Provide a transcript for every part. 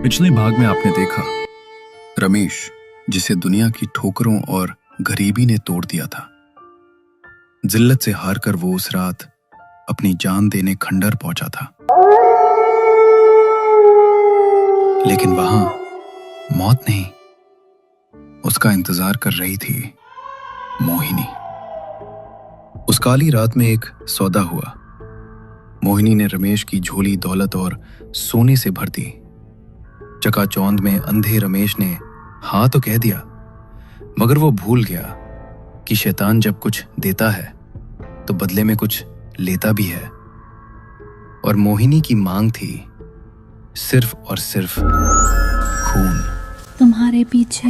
पिछले भाग में आपने देखा रमेश, जिसे दुनिया की ठोकरों और गरीबी ने तोड़ दिया था। जिल्लत से हारकर वो उस रात अपनी जान देने खंडर पहुंचा था। लेकिन वहां मौत नहीं, उसका इंतजार कर रही थी मोहिनी। उस काली रात में एक सौदा हुआ। मोहिनी ने रमेश की झोली दौलत और सोने से भर दी। चकाचौंध में अंधे रमेश ने हाँ तो कह दिया, मगर वो भूल गया कि शैतान जब कुछ देता है तो बदले में कुछ लेता भी है। और मोहिनी की मांग थी सिर्फ और सिर्फ खून। तुम्हारे पीछे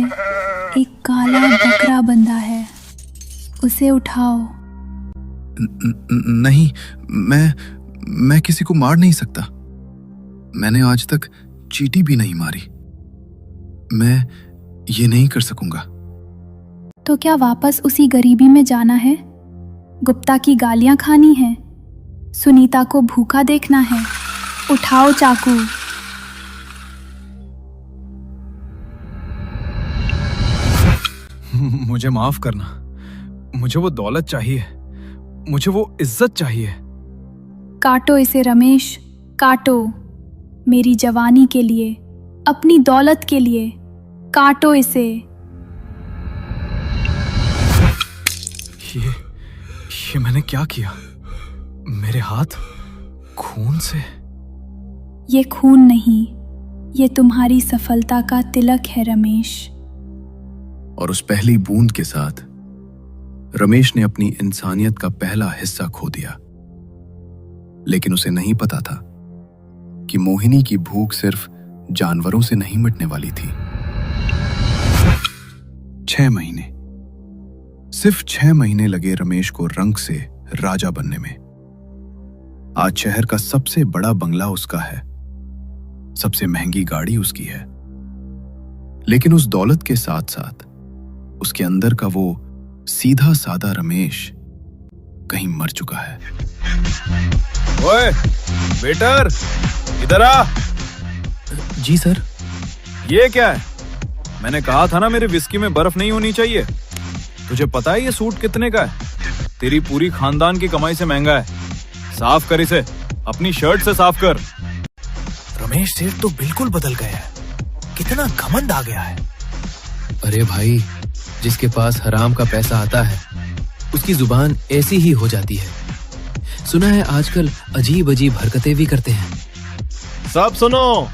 एक काला बकरा बंधा है, उसे उठाओ। नहीं, मैं किसी को मार नहीं सकता। मैंने आज तक चींटी भी नहीं मारी। मैं ये नहीं कर सकूंगा। तो क्या वापस उसी गरीबी में जाना है? गुप्ता की गालियां खानी है? सुनीता को भूखा देखना है? उठाओ चाकू। मुझे माफ करना। मुझे वो दौलत चाहिए, मुझे वो इज्जत चाहिए। काटो इसे रमेश, काटो। मेरी जवानी के लिए, अपनी दौलत के लिए काटो इसे। ये मैंने क्या किया? मेरे हाथ खून से। ये खून नहीं, ये तुम्हारी सफलता का तिलक है रमेश। और उस पहली बूंद के साथ रमेश ने अपनी इंसानियत का पहला हिस्सा खो दिया। लेकिन उसे नहीं पता था कि मोहिनी की भूख सिर्फ जानवरों से नहीं मिटने वाली थी। 6 महीने, सिर्फ 6 महीने लगे रमेश को रंक से राजा बनने में। आज शहर का सबसे बड़ा बंगला उसका है, सबसे महंगी गाड़ी उसकी है। लेकिन उस दौलत के साथ साथ उसके अंदर का वो सीधा सादा रमेश कहीं मर चुका है। ओए वेटर, इधर आ। जी सर। ये क्या है? मैंने कहा था ना मेरे विस्की में बर्फ नहीं होनी चाहिए। तुझे पता है ये सूट कितने का है? तेरी पूरी खानदान की कमाई से महंगा है। साफ कर इसे, अपनी शर्ट से साफ कर। रमेश सेठ तो बिल्कुल बदल गया है। कितना घमंड आ गया है। अरे भाई, जिसके पास हराम का पैसा आता है उसकी जुबान ऐसी ही हो जाती है। सुना है आजकल अजीब अजीब हरकतें भी करते हैं। सब सुनो,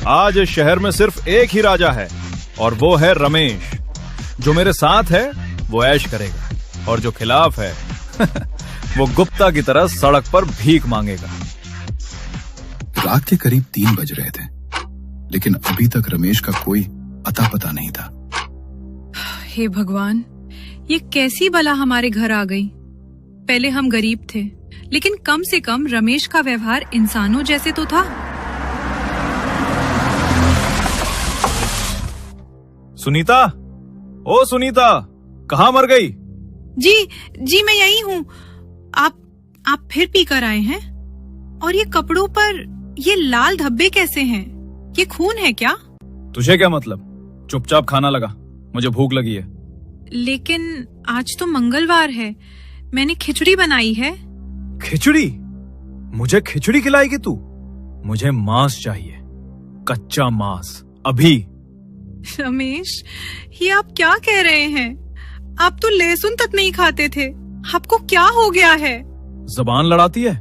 आज इस शहर में सिर्फ एक ही राजा है और वो है रमेश। जो मेरे साथ है वो ऐश करेगा और जो खिलाफ है वो गुप्ता की तरह सड़क पर भीख मांगेगा। रात के करीब 3 बज रहे थे, लेकिन अभी तक रमेश का कोई अता पता नहीं था। हे भगवान, ये कैसी बला हमारे घर आ गई। पहले हम गरीब थे, लेकिन कम से कम रमेश का व्यवहार इंसानों जैसे तो था। सुनीता, ओ सुनीता, कहाँ मर गई? जी मैं यही हूँ। आप फिर पी कर आए हैं? और ये कपड़ों पर ये लाल धब्बे कैसे हैं? ये खून है क्या? तुझे क्या मतलब? चुपचाप खाना लगा, मुझे भूख लगी है। लेकिन आज तो मंगलवार है, मैंने खिचड़ी बनाई है। खिचड़ी? मुझे खिचड़ी खिलाएगी तू? मुझे मांस चाहिए, कच्चा मांस, अभी। रमेश, ये आप क्या कह रहे हैं? आप तो लहसुन तक नहीं खाते थे, आपको क्या हो गया है? जबान लड़ाती है।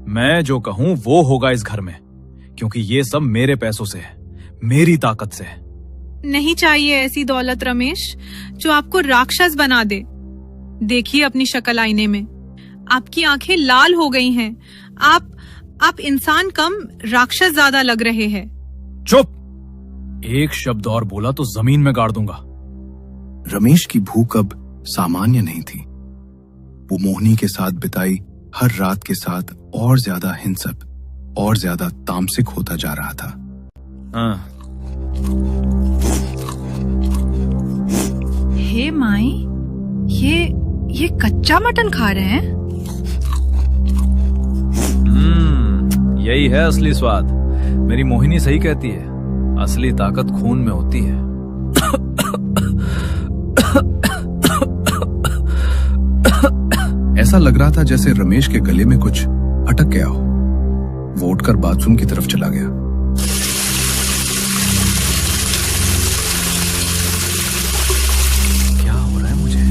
मैं जो कहूँ वो होगा इस घर में, क्योंकि ये सब मेरे पैसों से है, मेरी ताकत से है। नहीं चाहिए ऐसी दौलत रमेश, जो आपको राक्षस बना दे। देखिए अपनी शक्ल आईने में, आपकी आंखें लाल हो गई हैं। आप इंसान कम राक्षस ज्यादा लग रहे हैं। चुप! एक शब्द और बोला तो जमीन में गाड़ दूंगा। रमेश की भूख अब सामान्य नहीं थी। वो मोहिनी के साथ बिताई हर रात के साथ और ज्यादा हिंसक और ज्यादा तामसिक होता जा रहा था। हे माई, ये कच्चा मटन खा रहे हैं? यही है असली स्वाद। मेरी मोहिनी सही कहती है, असली ताकत खून में होती है। ऐसा लग रहा था जैसे रमेश के गले में कुछ अटक गया हो। वो उठकर बाथरूम की तरफ चला गया। क्या हो रहा है मुझे?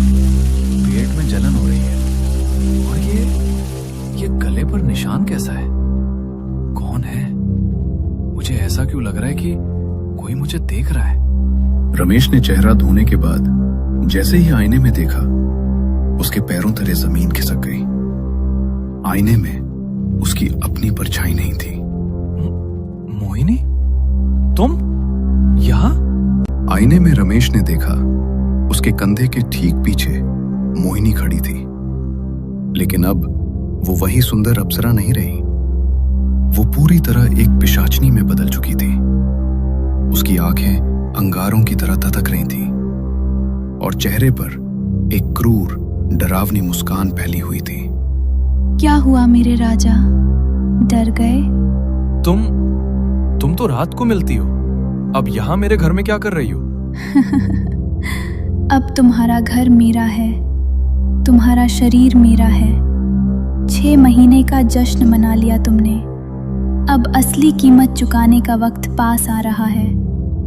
पेट में जलन हो रही है। और ये गले पर निशान कैसा है? कौन है? मुझे ऐसा क्यों लग रहा है कि कोई मुझे देख रहा है? रमेश ने चेहरा धोने के बाद जैसे ही आईने में देखा, उसके पैरों तले जमीन खिसक गई। आईने में उसकी अपनी परछाई नहीं थी। मोहिनी, तुम यहाँ? आईने में रमेश ने देखा, उसके कंधे के ठीक पीछे मोहिनी खड़ी थी। लेकिन अब वो वही सुंदर अप्सरा नहीं रही। वो पूरी तरह एक पिशाचनी में बदल चुकी थी। उसकी आंखें अंगारों की तरह ततक रही थी और चेहरे पर एक क्रूर, डरावनी मुस्कान फैली हुई थी। क्या हुआ मेरे राजा, डर गए? तुम तो रात को मिलती हो, अब यहाँ मेरे घर में क्या कर रही हो? अब तुम्हारा घर मेरा है, तुम्हारा शरीर मेरा है। 6 महीने का जश्न मना लिया तुमने, अब असली कीमत चुकाने का वक्त पास आ रहा है।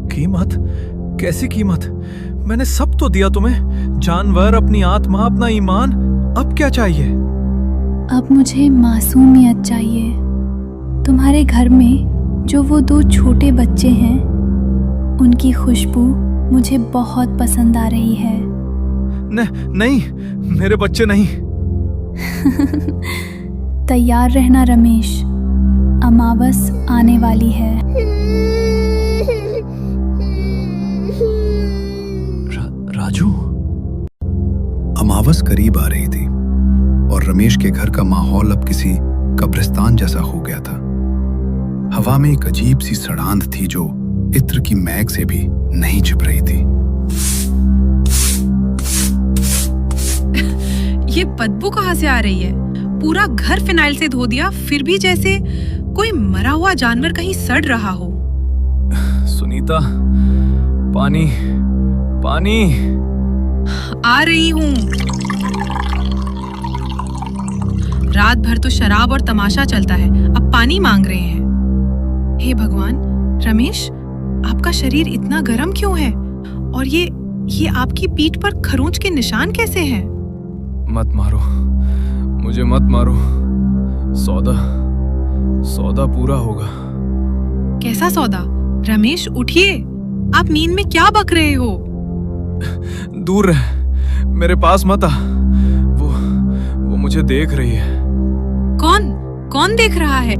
कीमत? कैसी कीमत? मैंने सब तो दिया तुम्हें, जानवर, अपनी आत्मा, अपना ईमान। अब क्या चाहिए? अब मुझे मासूमियत चाहिए। तुम्हारे घर में जो वो 2 छोटे बच्चे हैं, उनकी खुशबू मुझे बहुत पसंद आ रही है। नहीं, मेरे बच्चे नहीं। तैयार रहना रमेश, अमावस आने वाली है। राजू? अमावस करीब आ रही थी और रमेश के घर का माहौल अब किसी कब्रिस्तान जैसा हो गया था। हवा में एक अजीब सी सड़ांध थी जो इत्र की महक से भी नहीं छिप रही थी। ये बदबू कहाँ से आ रही है? पूरा घर फिनाइल से धो दिया, फिर भी जैसे कोई मरा हुआ जानवर कहीं सड़ रहा हो। सुनीता, पानी। आ रही हूँ। रात भर तो शराब और तमाशा चलता है, अब पानी मांग रहे हैं। हे भगवान, रमेश, आपका शरीर इतना गर्म क्यों है? और ये आपकी पीठ पर खरोंच के निशान कैसे हैं? मत मारो, मुझे मत मारो। सौदा पूरा होगा। कैसा सौदा? रमेश, उठिए, आप नींद में क्या बक रहे हो? दूर रह, मेरे पास मत आ। वो मुझे देख रही है। कौन देख रहा है?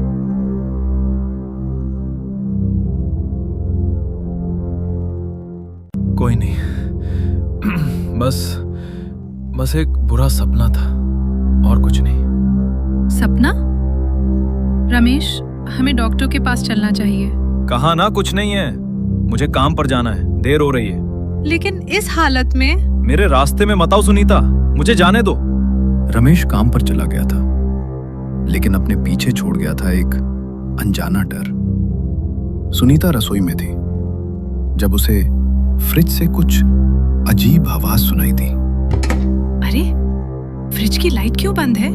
कोई नहीं, बस एक बुरा सपना था, और कुछ नहीं। सपना? रमेश, हमें डॉक्टर के पास चलना चाहिए। कहा ना कुछ नहीं है, मुझे काम पर जाना है, देर हो रही है। लेकिन इस हालत में? मेरे रास्ते में मत आओ सुनीता, मुझे जाने दो। रमेश काम पर चला गया था, लेकिन अपने पीछे छोड़ गया था एक अनजाना डर। सुनीता रसोई में थी जब उसे फ्रिज से कुछ अजीब आवाज सुनाई दी। अरे, फ्रिज की लाइट क्यों बंद है?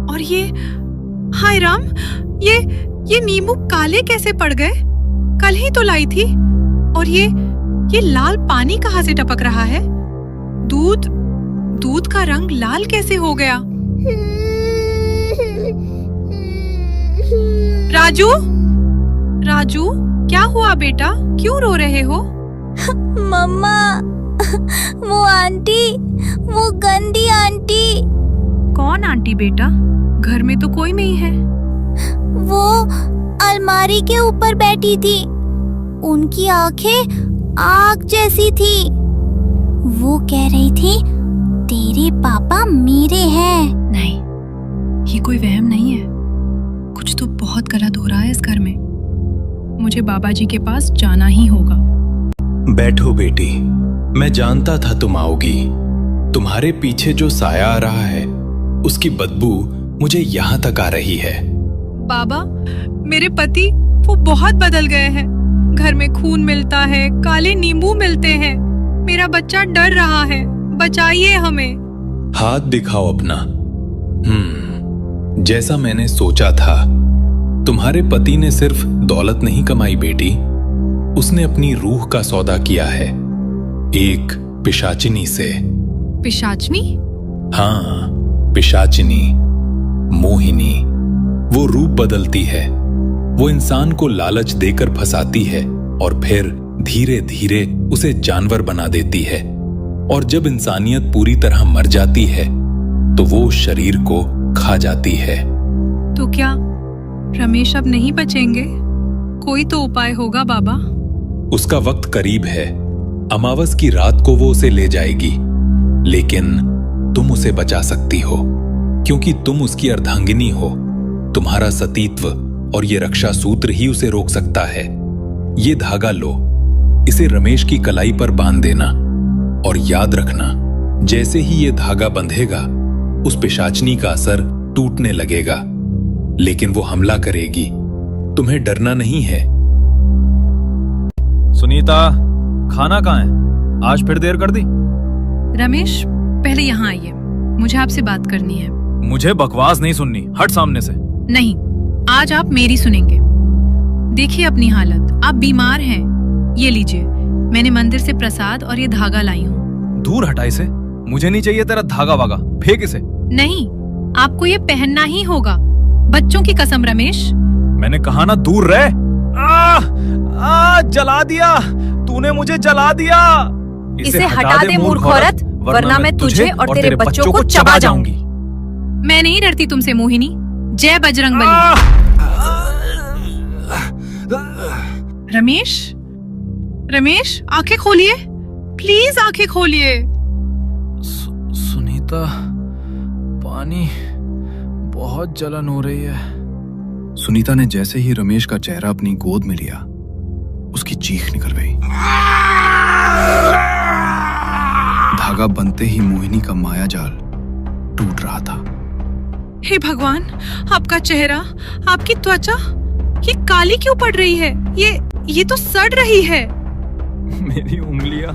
और ये, हाय राम, ये नींबू काले कैसे पड़ गए? कल ही तो लाई थी। और ये लाल पानी कहाँ से टपक रहा है? दूध का रंग लाल कैसे हो गया? राजू, क्या हुआ बेटा? क्यों रो रहे हो? मम्मा, वो आंटी, वो गंदी आंटी। कौन आंटी बेटा? घर में तो कोई नहीं है। वो अलमारी के ऊपर बैठी थी, उनकी आंखें आग जैसी थी। वो कह रही थी, तेरे पापा मेरे हैं। नहीं, ये कोई वहम नहीं है। कुछ तो बहुत गलत हो रहा है इस घर में। मुझे बाबा जी के पास जाना ही होगा। बैठो बेटी, मैं जानता था तुम आओगी। तुम्हारे पीछे जो साया आ रहा है, उसकी बदबू मुझे यहाँ तक आ रही है। बाबा, मेरे पति वो बहुत बदल गए हैं। घर में खून मिलता है, काले नींबू मिलते हैं। मेरा बच्चा डर रहा है, बचाइए हमें। हाथ दिखाओ अपना। जैसा मैंने सोचा था, तुम्हारे पति ने सिर्फ दौलत नहीं कमाई बेटी, उसने अपनी रूह का सौदा किया है, एक पिशाचिनी से। पिशाचनी? हाँ, पिशाचिनी, मोहिनी। वो रूप बदलती है, वो इंसान को लालच देकर फंसाती है और फिर धीरे धीरे उसे जानवर बना देती है। और जब इंसानियत पूरी तरह मर जाती है तो वो शरीर को खा जाती है। तो क्या रमेश अब नहीं बचेंगे? कोई तो उपाय होगा बाबा। उसका वक्त करीब है। अमावस की रात को वो उसे ले जाएगी, लेकिन तुम उसे बचा सकती हो क्योंकि तुम उसकी अर्धांगिनी हो। तुम्हारा सतीत्व और ये रक्षा सूत्र ही उसे रोक सकता है। ये धागा लो, इसे रमेश की कलाई पर बांध देना और याद रखना, जैसे ही ये धागा बंधेगा उस पिशाचनी का असर टूटने लगेगा, लेकिन वो हमला करेगी। तुम्हें डरना नहीं है। सुनीता, खाना कहाँ है? आज फिर देर कर दी। रमेश, पहले यहाँ आइए, मुझे आपसे बात करनी है। मुझे बकवास नहीं सुननी, हट सामने से। नहीं, आज आप मेरी सुनेंगे। देखिए अपनी हालत, आप बीमार हैं। ये लीजिए, मैंने मंदिर से प्रसाद और ये धागा लाई हूँ। दूर हटा इसे, मुझे नहीं चाहिए तेरा धागा वागा, फेंक इसे। नहीं, आपको ये पहनना ही होगा। बच्चों की कसम रमेश। मैंने कहा ना दूर रह। जला दिया तूने, मुझे जला दिया। इसे हटा दे मूर्ख औरत, वरना मैं तुझे और तेरे बच्चों को चबा जाऊंगी। मैं नहीं डरती तुमसे मोहिनी। जय बजरंगबली। रमेश, रमेश, आंखें खोलिए, प्लीज आंखें खोलिए। सुनीता, पानी, बहुत जलन हो रही है। सुनीता ने जैसे ही रमेश का चेहरा अपनी गोद में लिया, उसकी चीख निकल गई। धागा बनते ही मोहिनी का माया जाल टूट रहा था। हे भगवान, आपका चेहरा, आपकी त्वचा, ये काली क्यों पड़ रही है? ये तो सड़ रही है। मेरी उंगलियां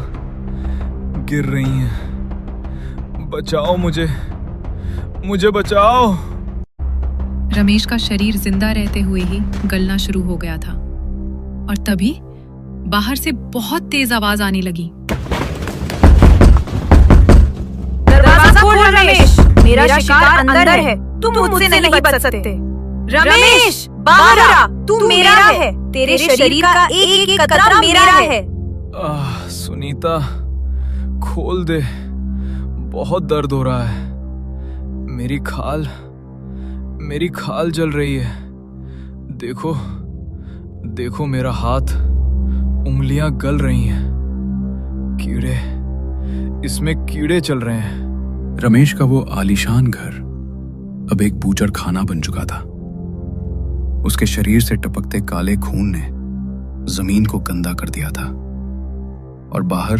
गिर रही हैं। बचाओ मुझे बचाओ। रमेश का शरीर जिंदा रहते हुए ही गलना शुरू हो गया था और तभी बाहर से बहुत तेज आवाज आने लगी। दरवाजा खोल रमेश, मेरा शिकार अंदर है, तुम मुझसे नहीं बच सकते। रमेश, बाहर आ, तू मेरा है, तेरे शरीर का एक एक कतरा मेरा है। सुनीता, खोल दे, बहुत दर्द हो रहा है। मेरी खाल जल रही है। देखो मेरा हाथ, उंगलियां गल रही हैं। इसमें कीड़े चल रहे हैं। रमेश का वो आलीशान घर अब एक बूचड़ खाना बन चुका था। उसके शरीर से टपकते काले खून ने जमीन को गंदा कर दिया था और बाहर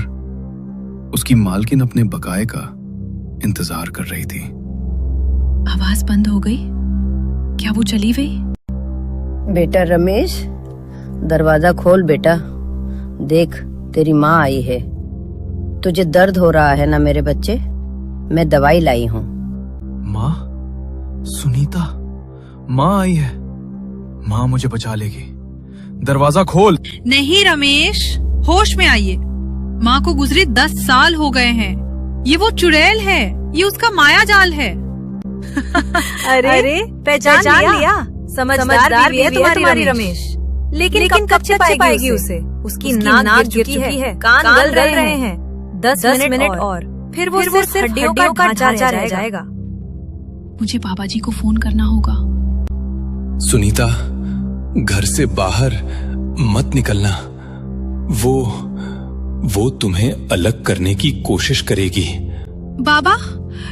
उसकी मालकिन अपने बकाए का इंतजार कर रही थी। आवाज बंद हो गई। क्या वो चली गई? बेटा रमेश, दरवाजा खोल बेटा। देख, तेरी माँ आई है। तुझे दर्द हो रहा है ना मेरे बच्चे? मैं दवाई लाई हूँ। माँ? सुनीता, माँ आई है। माँ मुझे बचा लेगी। दरवाजा खोल। नहीं रमेश, होश में आइए। माँ को गुजरे 10 साल हो गए हैं। ये वो चुड़ैल है, ये उसका माया जाल है। अरे पहचान लिया। समझदार बीवी है तुम्हारी रमेश। लेकिन कब छिपाएगी उसे? उसकी नाक गिर चुकी है, कान गल रहे हैं। 10 मिनट और फिर वो सिर्फ हड्डियों का ढांचा रह जाएगा। मुझे बाबा जी को फोन करना होगा। सुनीता, घर से बाहर मत निकलना। वो तुम्हें अलग करने की कोशिश करेगी। बाबा,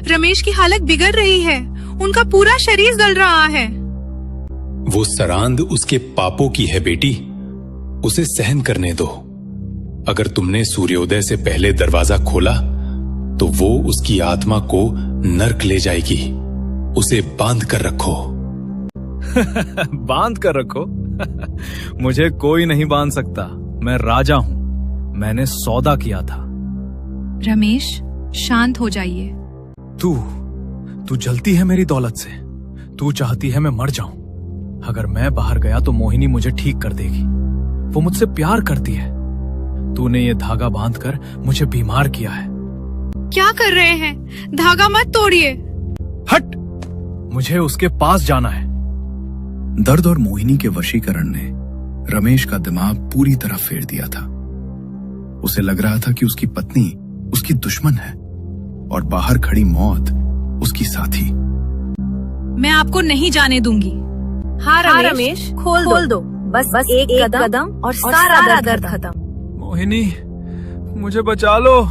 रमेश की हालत बिगड़ रही है। उनका पूरा शरीर गल रहा है। वो सरांद उसके पापों की है बेटी, उसे सहन करने दो। अगर तुमने सूर्योदय से पहले दरवाजा खोला तो वो उसकी आत्मा को नर्क ले जाएगी। उसे बांध कर रखो। बांध कर रखो? मुझे कोई नहीं बांध सकता। मैं राजा हूं। मैंने सौदा किया था। रमेश, शांत हो जाइए। तू जलती है मेरी दौलत से। तू चाहती है मैं मर जाऊं। अगर मैं बाहर गया तो मोहिनी मुझे ठीक कर देगी। वो मुझसे प्यार करती है। तूने ये धागा बांधकर मुझे बीमार किया है। क्या कर रहे हैं? धागा मत तोड़िए। हट! मुझे उसके पास जाना है। दर्द और मोहिनी के वशीकरण ने रमेश का दिमाग पूरी तरह फेर दिया था। उसे लग रहा था कि उसकी पत्नी उसकी दुश्मन है और बाहर खड़ी मौत उसकी साथी। मैं आपको नहीं जाने दूंगी। हाँ रमेश, खोल दो। बस एक कदम और सारा दर्द खत्म। मोहिनी, मुझे बचा लो।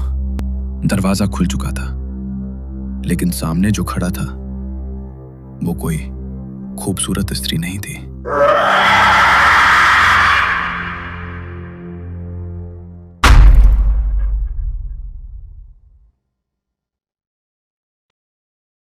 दरवाजा खुल चुका था, लेकिन सामने जो खड़ा था वो कोई खूबसूरत स्त्री नहीं थी।